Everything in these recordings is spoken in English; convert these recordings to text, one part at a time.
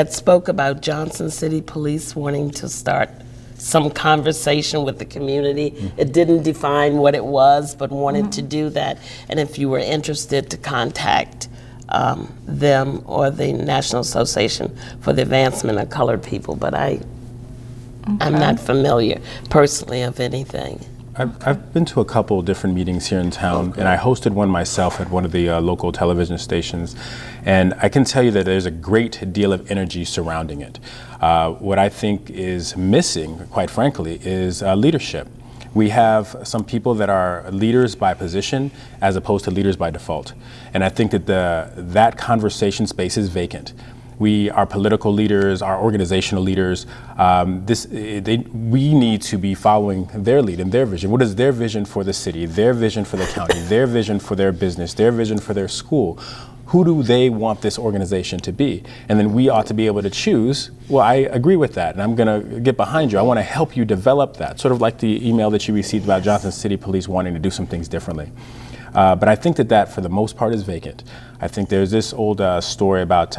That spoke about Johnson City Police wanting to start some conversation with the community. It didn't define what it was, but wanted to do that. And if you were interested, to contact them or the National Association for the Advancement of Colored People. But I'm not familiar personally of anything. I've been to a couple of different meetings here in town, and I hosted one myself at one of the local television stations, and I can tell you that there's a great deal of energy surrounding it. What I think is missing, quite frankly, is leadership. We have some people that are leaders by position as opposed to leaders by default, and I think that that conversation space is vacant. Our political leaders, our organizational leaders, we need to be following their lead and their vision. What is their vision for the city, their vision for the county, their vision for their business, their vision for their school? Who do they want this organization to be? And then we ought to be able to choose, well, I agree with that, and I'm gonna get behind you. I wanna help you develop that. Sort of like the email that you received about Johnson City Police wanting to do some things differently. But I think that for the most part is vacant. I think there's this old story about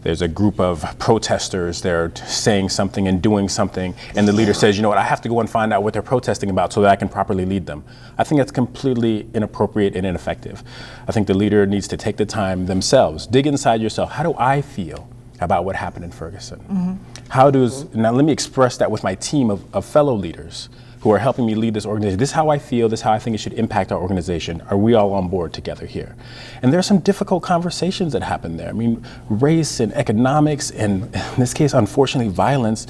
there's a group of protesters, they're saying something and doing something, and the leader says, you know what, I have to go and find out what they're protesting about so that I can properly lead them. I think that's completely inappropriate and ineffective. I think the leader needs to take the time themselves, dig inside yourself. How do I feel about what happened in Ferguson? Now let me express that with my team of fellow leaders who are helping me lead this organization. This is how I feel, this is how I think it should impact our organization. Are we all on board together here? And there are some difficult conversations that happen there. I mean, race and economics, and in this case, unfortunately, violence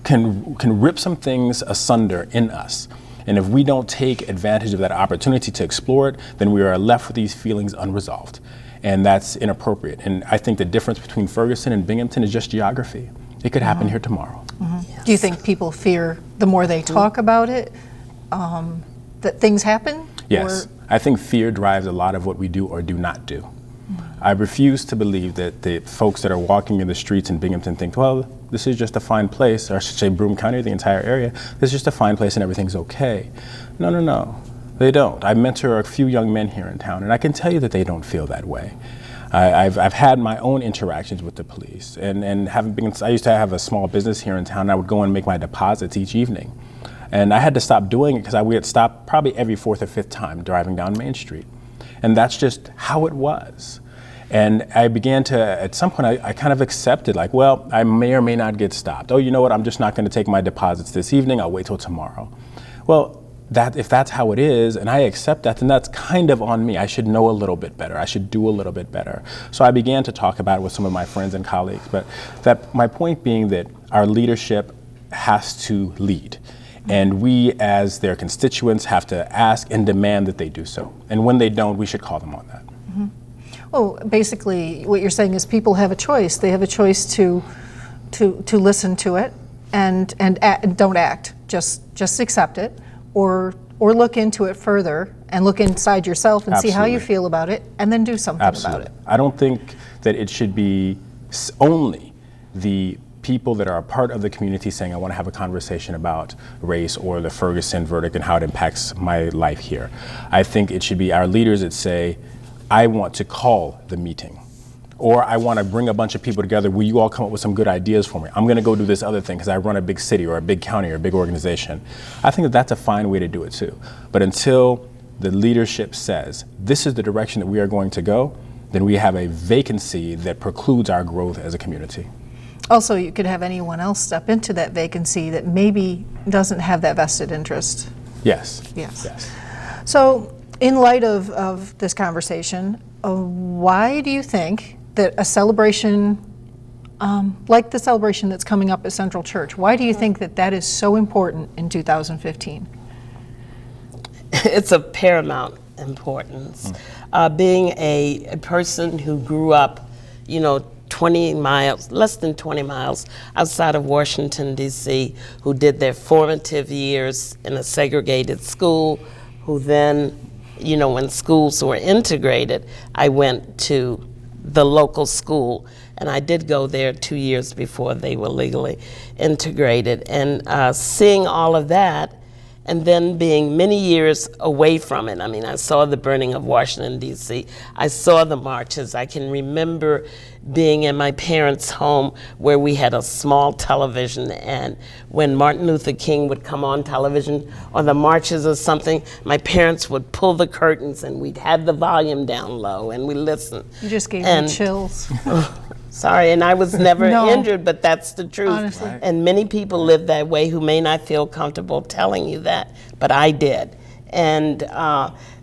can rip some things asunder in us. And if we don't take advantage of that opportunity to explore it, then we are left with these feelings unresolved. And that's inappropriate. And I think the difference between Ferguson and Binghamton is just geography. It could happen here tomorrow. Yes. Do you think people fear the more they talk about it, that things happen? Yes, I think fear drives a lot of what we do or do not do. I refuse to believe that the folks that are walking in the streets in Binghamton think, well, this is just a fine place, or I should say Broome County, the entire area, this is just a fine place and everything's okay. No, they don't. I mentor a few young men here in town, and I can tell you that they don't feel that way. I've had my own interactions with the police, and I used to have a small business here in town, and I would go and make my deposits each evening. And I had to stop doing it because I would stop probably every fourth or fifth time driving down Main Street. And that's just how it was. And I began to, at some point, I kind of accepted, like, well, I may or may not get stopped. Oh, you know what, I'm just not gonna take my deposits this evening, I'll wait till tomorrow. Well, if that's how it is, and I accept that, then that's kind of on me. I should know a little bit better. I should do a little bit better. So I began to talk about it with some of my friends and colleagues. But my point being that our leadership has to lead. And we, as their constituents, have to ask and demand that they do so. And when they don't, we should call them on that. Well, basically, what you're saying is people have a choice. They have a choice to listen to it and don't act. Just accept it. Or look into it further and look inside yourself and see how you feel about it, and then do something about it. I don't think that it should be only the people that are a part of the community saying, I want to have a conversation about race or the Ferguson verdict and how it impacts my life here. I think it should be our leaders that say, I want to call the meeting. Or I want to bring a bunch of people together. Will you all come up with some good ideas for me? I'm going to go do this other thing because I run a big city or a big county or a big organization. I think that that's a fine way to do it too. But until the leadership says, this is the direction that we are going to go, then we have a vacancy that precludes our growth as a community. Also, you could have anyone else step into that vacancy that maybe doesn't have that vested interest. Yes. So in light of this conversation, why do you think that a celebration like the celebration that's coming up at Central Church, why do you think that is so important in 2015? It's of paramount importance. Being a person who grew up, 20 miles, less than 20 miles outside of Washington, D.C., who did their formative years in a segregated school, who then, when schools were integrated, I went to the local school, and I did go there 2 years before they were legally integrated. And seeing all of that, and then being many years away from it. I mean, I saw the burning of Washington, D.C. I saw the marches. I can remember being in my parents' home where we had a small television, and when Martin Luther King would come on television or the marches or something, my parents would pull the curtains and we'd have the volume down low and we listened. You just gave me chills. Sorry, and I was never No. injured, but that's the truth. Honestly. Right. And many people live that way who may not feel comfortable telling you that, but I did. And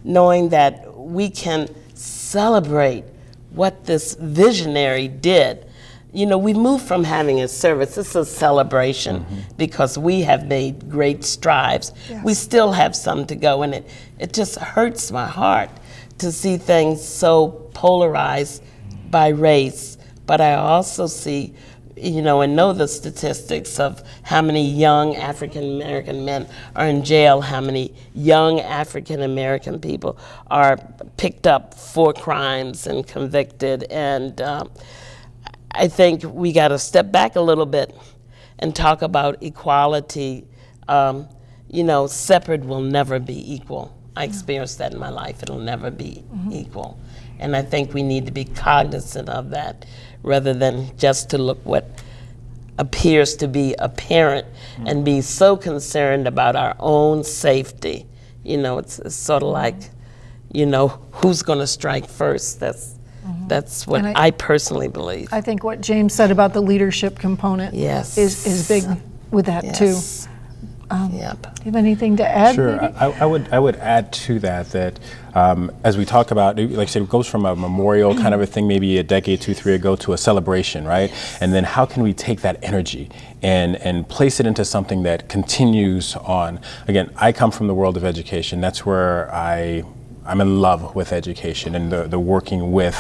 knowing that we can celebrate what this visionary did. You know, we moved from having a service, it's a celebration because we have made great strides. Yes. We still have some to go, and it just hurts my heart to see things so polarized by race. But I also see, you know, and know the statistics of how many young African American men are in jail, how many young African American people are picked up for crimes and convicted. And I think we got to step back a little bit and talk about equality. You know, separate will never be equal. I experienced that in my life. It'll never be equal. And I think we need to be cognizant of that rather than just to look what appears to be apparent and be so concerned about our own safety. You know, it's sort of like, you know, who's going to strike first? That's what And I personally believe. I think what James said about the leadership component Yes. is big with that too. Yes. Yep. Do you have anything to add? Sure, maybe? I would add to that as we talk about, like I said, it goes from a memorial kind of a thing, maybe a decade, 2, 3 ago, to a celebration, right? And then how can we take that energy and place it into something that continues on? Again, I come from the world of education. That's where I'm in love with education and the working with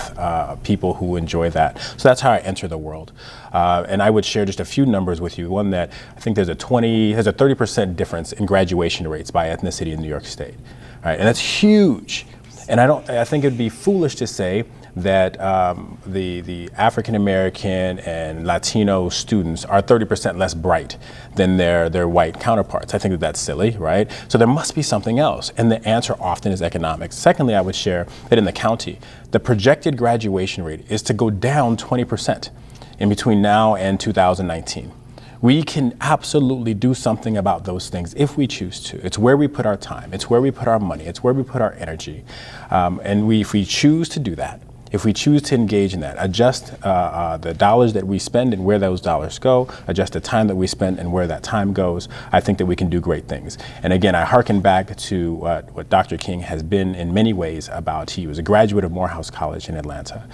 people who enjoy that. So that's how I enter the world. And I would share just a few numbers with you. One that I think there's a 30% difference in graduation rates by ethnicity in New York State. All right, and that's huge. And I think it'd be foolish to say that the African American and Latino students are 30% less bright than their white counterparts. I think that that's silly, right? So there must be something else, and the answer often is economics. Secondly, I would share that in the county, the projected graduation rate is to go down 20% in between now and 2019. We can absolutely do something about those things if we choose to. It's where we put our time, it's where we put our money, it's where we put our energy. And if we choose to do that, if we choose to engage in that, adjust the dollars that we spend and where those dollars go, adjust the time that we spend and where that time goes, I think that we can do great things. And again, I hearken back to what Dr. King has been in many ways about. He was a graduate of Morehouse College in Atlanta.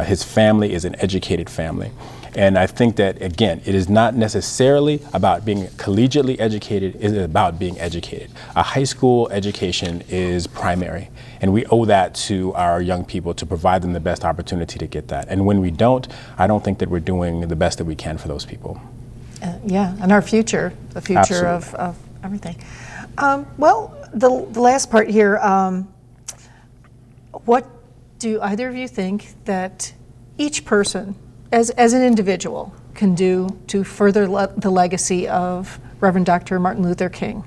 His family is an educated family. And I think that, again, it is not necessarily about being collegiately educated, it is about being educated. A high school education is primary, and we owe that to our young people to provide them the best opportunity to get that. And when we don't, I don't think that we're doing the best that we can for those people. Yeah, and our future, the future of everything. Well, the last part here, what do either of you think that each person, as an individual, can do to further the legacy of Reverend Dr. Martin Luther King?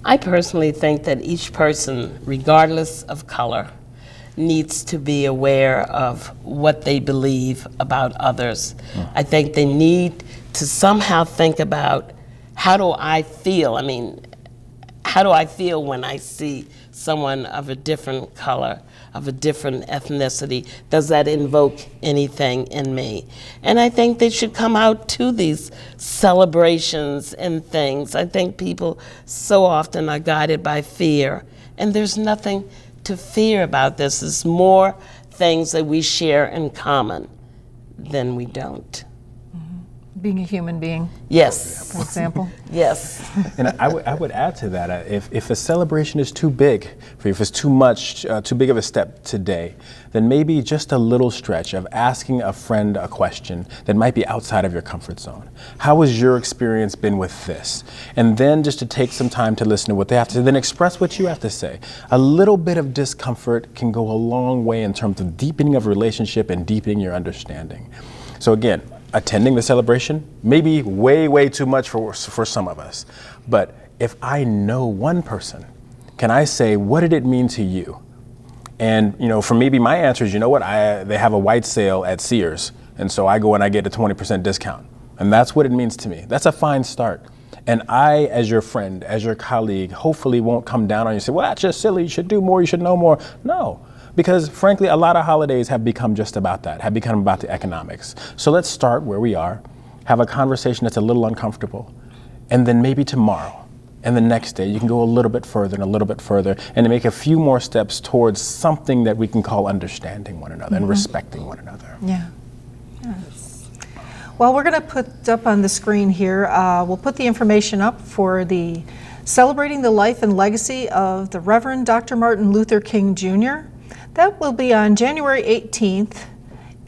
I personally think that each person, regardless of color, needs to be aware of what they believe about others. I think they need to somehow think about, how do I feel? I mean, how do I feel when I see someone of a different color, of a different ethnicity? Does that invoke anything in me? And I think they should come out to these celebrations and things. I think people so often are guided by fear, and there's nothing to fear about this. There's more things that we share in common than we don't. Being a human being, Yes. for example. Yes. And I would add to that, if a celebration is too big for you, if it's too much, too big of a step today, then maybe just a little stretch of asking a friend a question that might be outside of your comfort zone. How has your experience been with this? And then just to take some time to listen to what they have to say, then express what you have to say. A little bit of discomfort can go a long way in terms of deepening of relationship and deepening your understanding. So again, attending the celebration, maybe way too much for some of us. But if I know one person, can I say, what did it mean to you? And for maybe my answer is, you know what, they have a white sale at Sears, and so I go and I get a 20% discount. And that's what it means to me. That's a fine start. And I, as your friend, as your colleague, hopefully won't come down on you and say, well, that's just silly, you should do more, you should know more. No, because frankly, a lot of holidays have become just about that, have become about the economics. So let's start where we are, have a conversation that's a little uncomfortable, and then maybe tomorrow and the next day you can go a little bit further and a little bit further and make a few more steps towards something that we can call understanding one another and respecting one another. Yeah. Yes. Well, we're going to put up on the screen here, we'll put the information up for the Celebrating the Life and Legacy of the Reverend Dr. Martin Luther King Jr. That will be on January 18th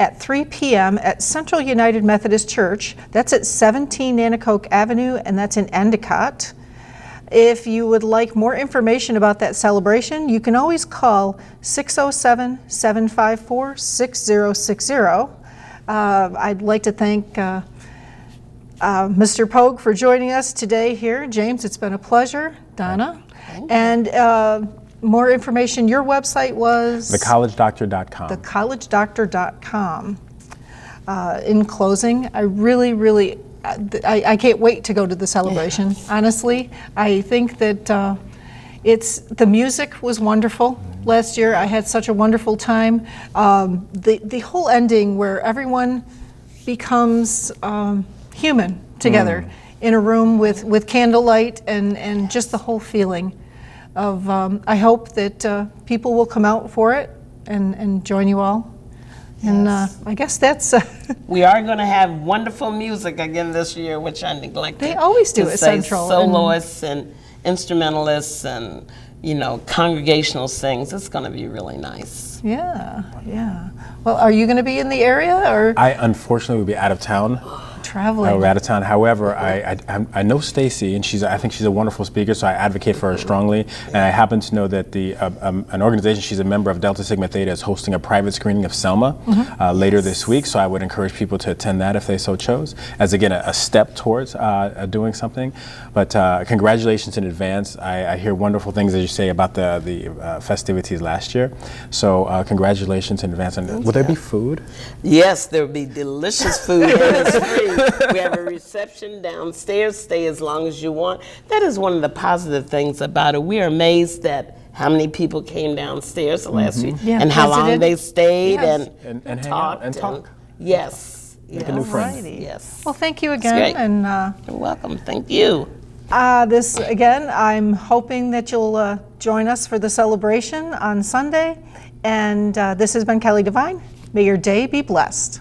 at 3 p.m. at Central United Methodist Church. That's at 17 Nanticoke Avenue, and that's in Endicott. If you would like more information about that celebration, you can always call 607-754-6060. I'd like to thank Mr. Pogue for joining us today here. James, it's been a pleasure. Donna. And more information, your website was? thecollegedoctor.com. thecollegedoctor.com. In closing, I really I can't wait to go to the celebration, honestly. I think that the music was wonderful. Last year I had such a wonderful time. The whole ending where everyone becomes human together in a room with candlelight and just the whole feeling of, I hope that people will come out for it and join you all. And I guess that's... We are going to have wonderful music again this year, which I neglected. They always do to at say Central. Soloists and instrumentalists and, congregational sings. It's going to be really nice. Yeah. Well, are you going to be in the area, or? I unfortunately will be out of town. Traveling. We're out of town. However, I know Stacy, and I think she's a wonderful speaker, so I advocate for her strongly. And I happen to know that an organization she's a member of, Delta Sigma Theta, is hosting a private screening of Selma later this week. So I would encourage people to attend that if they so chose, as again a step towards doing something. But congratulations in advance. I hear wonderful things, as you say, about the festivities last year. So congratulations in advance. And will there be food? Yes, there will be delicious food, and it's free. We have a reception downstairs. Stay as long as you want. That is one of the positive things about it. We are amazed at how many people came downstairs the last week and how long they stayed and hang talked. out and talk. Yes. Make a new friend. Yes. Well, thank you again. And you're welcome. Thank you. this again, I'm hoping that you'll join us for the celebration on Sunday. And this has been Kelly Devine. May your day be blessed.